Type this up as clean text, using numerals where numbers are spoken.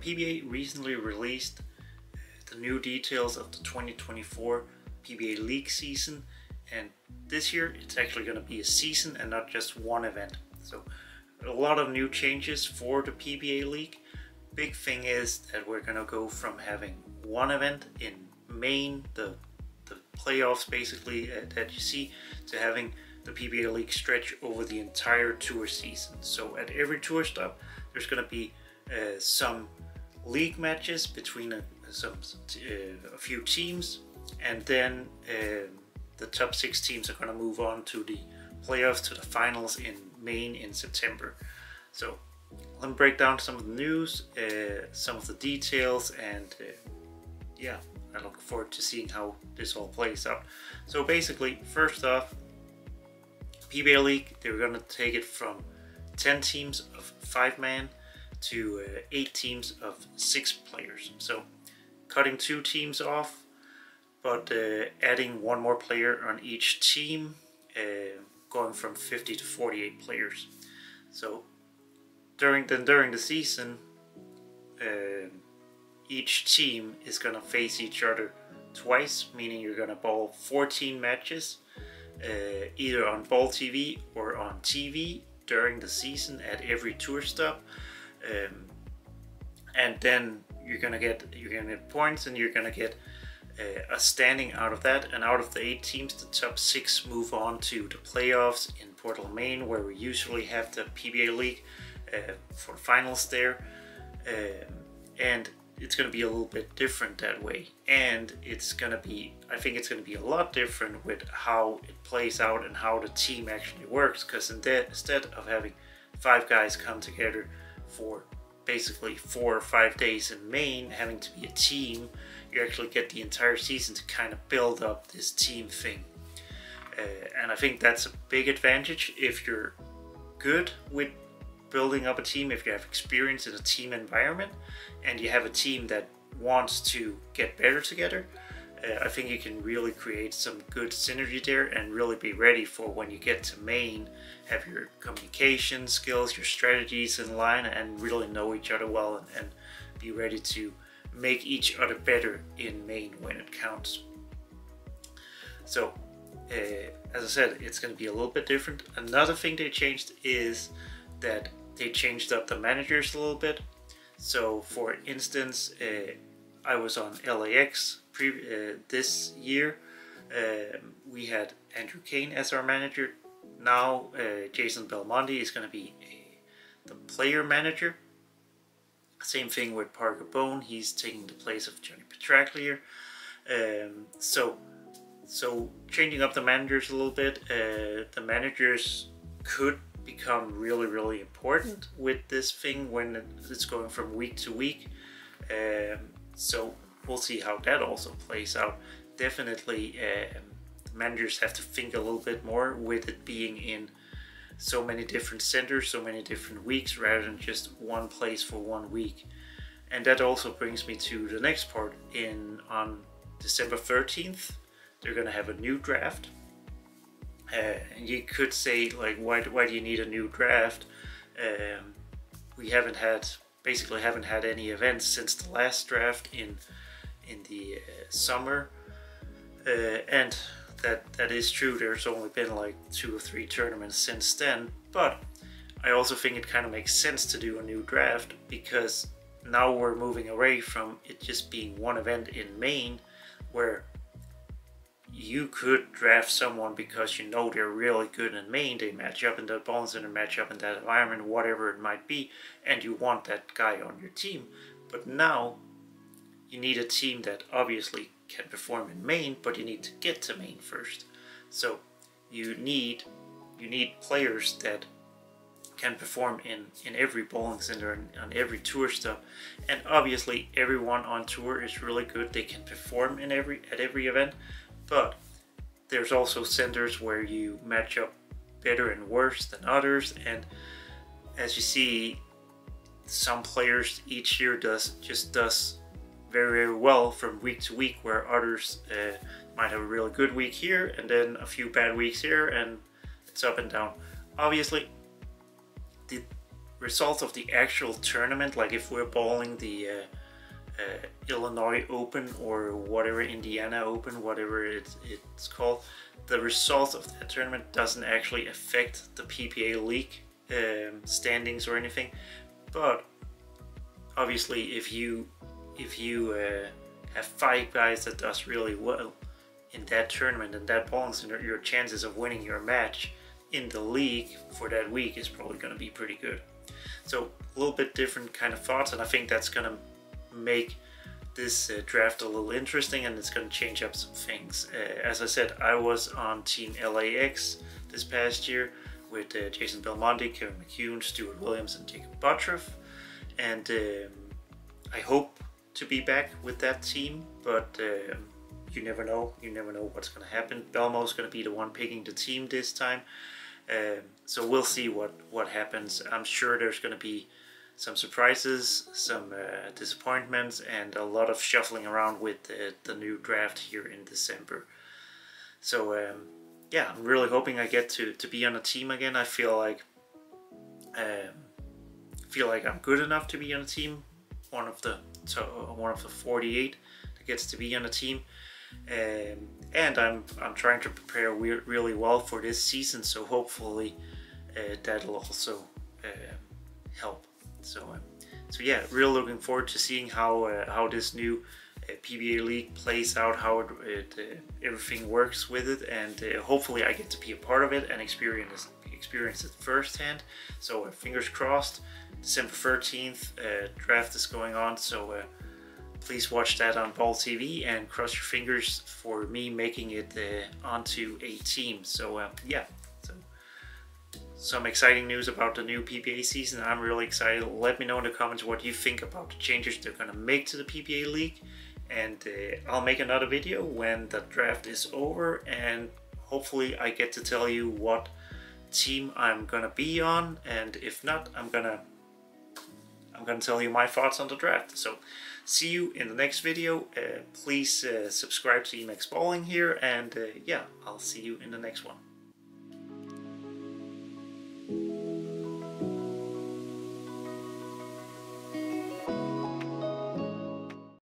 PBA recently released the new details of the 2024 PBA League season, and this year it's actually going to be a season and not just one event. So a lot of new changes for the PBA League. Big thing is that we're going to go from having one event in Maine, the playoffs basically that you see, to having the PBA League stretch over the entire tour season. So at every tour stop there's going to be some league matches between a few teams, and then the top 6 teams are going to move on to the playoffs, to the finals in Maine in September. So let me break down some of the news, some of the details, and yeah, I look forward to seeing how this all plays out. So basically, first off, PBA League, they're going to take it from 10 teams of 5-man to 8 teams of 6 players. So cutting 2 teams off, but adding 1 more player on each team, going from 50 to 48 players. So during the season, each team is going to face each other twice, meaning you're going to bowl 14 matches, either on Bowl TV or on TV during the season at every tour stop, and then you're gonna get points, and you're gonna get a standing out of that. And out of the 8 teams, the top 6 move on to the playoffs in Portland, Maine, where we usually have the PBA League for finals there, and it's going to be a little bit different that way. And it's going to be, I think it's going to be a lot different with how it plays out and how the team actually works, because instead of having 5 guys come together for basically 4 or 5 days in Maine, having to be a team, you actually get the entire season to kind of build up this team thing. And I think that's a big advantage if you're good with building up a team, if you have experience in a team environment and you have a team that wants to get better together. I think you can really create some good synergy there and really be ready for when you get to Maine, have your communication skills, your strategies in line, and really know each other well, and be ready to make each other better in Maine when it counts. So as I said, it's going to be a little bit different. Another thing they changed is that they changed up the managers a little bit. So for instance, I was on LAX this year. We had Andrew Kane as our manager. Now Jason Belmonte is going to be the player manager. Same thing with Parker Bone. He's taking the place of Johnny Petraglia. So changing up the managers a little bit. The managers could become really important with this thing when it's going from week to week. So we'll see how that also plays out. Definitely managers have to think a little bit more with it being in so many different centers, so many different weeks, rather than just one place for 1 week. And that also brings me to the next part. On December 13th, they're going to have a new draft. And you could say, like, why do you need a new draft? We basically haven't had any events since the last draft in the summer, and that is true. There's only been like 2 or 3 tournaments since then, but I also think it kind of makes sense to do a new draft, because now we're moving away from it just being one event in Maine, where you could draft someone because you know they're really good in Maine, they match up in that bowling center, match up in that environment, whatever it might be, and you want that guy on your team. But now you need a team that obviously can perform in Maine, but you need to get to Maine first. So you need players that can perform in every bowling center and on every tour stop. And obviously everyone on tour is really good, they can perform at every event. But there's also centers where you match up better and worse than others, and as you see, some players each year does very well from week to week, where others might have a really good week here and then a few bad weeks here, and it's up and down. Obviously, results of the actual tournament, like if we're bowling the Illinois Open or whatever, Indiana Open, whatever it's called, the results of that tournament doesn't actually affect the PBA League standings or anything. But obviously, if you have 5 guys that does really well in that tournament and that bowling center, your chances of winning your match in the league for that week is probably going to be pretty good. So a little bit different kind of thoughts, and I think that's going to make this draft a little interesting, and it's going to change up some things. As I said, I was on Team LAX this past year with Jason Belmonte, Kevin McCune, Stuart Williams, and Jacob Buttroff, and I hope to be back with that team, but you never know. You never know what's going to happen. Belmo's going to be the one picking the team this time, so we'll see what happens. I'm sure there's going to be some surprises, some disappointments, and a lot of shuffling around with the new draft here in December. So yeah, I'm really hoping I get to be on a team again. I feel like I'm good enough to be on a team, one of the 48 that gets to be on a team, and I'm trying to prepare really well for this season. So hopefully that'll also help. So yeah, really looking forward to seeing how this new PBA League plays out, how everything works with it, and hopefully I get to be a part of it and experience it firsthand. So fingers crossed. December 13th, draft is going on, so please watch that on Ball TV and cross your fingers for me making it onto a team. So yeah, so some exciting news about the new PBA season. I'm really excited. Let me know in the comments what you think about the changes they're going to make to the PBA League, and I'll make another video when the draft is over, and hopefully I get to tell you what team I'm gonna be on, and if not, I'm gonna tell you my thoughts on the draft. So see you in the next video. Please subscribe to EMAX Bowling here, and yeah, I'll see you in the next one.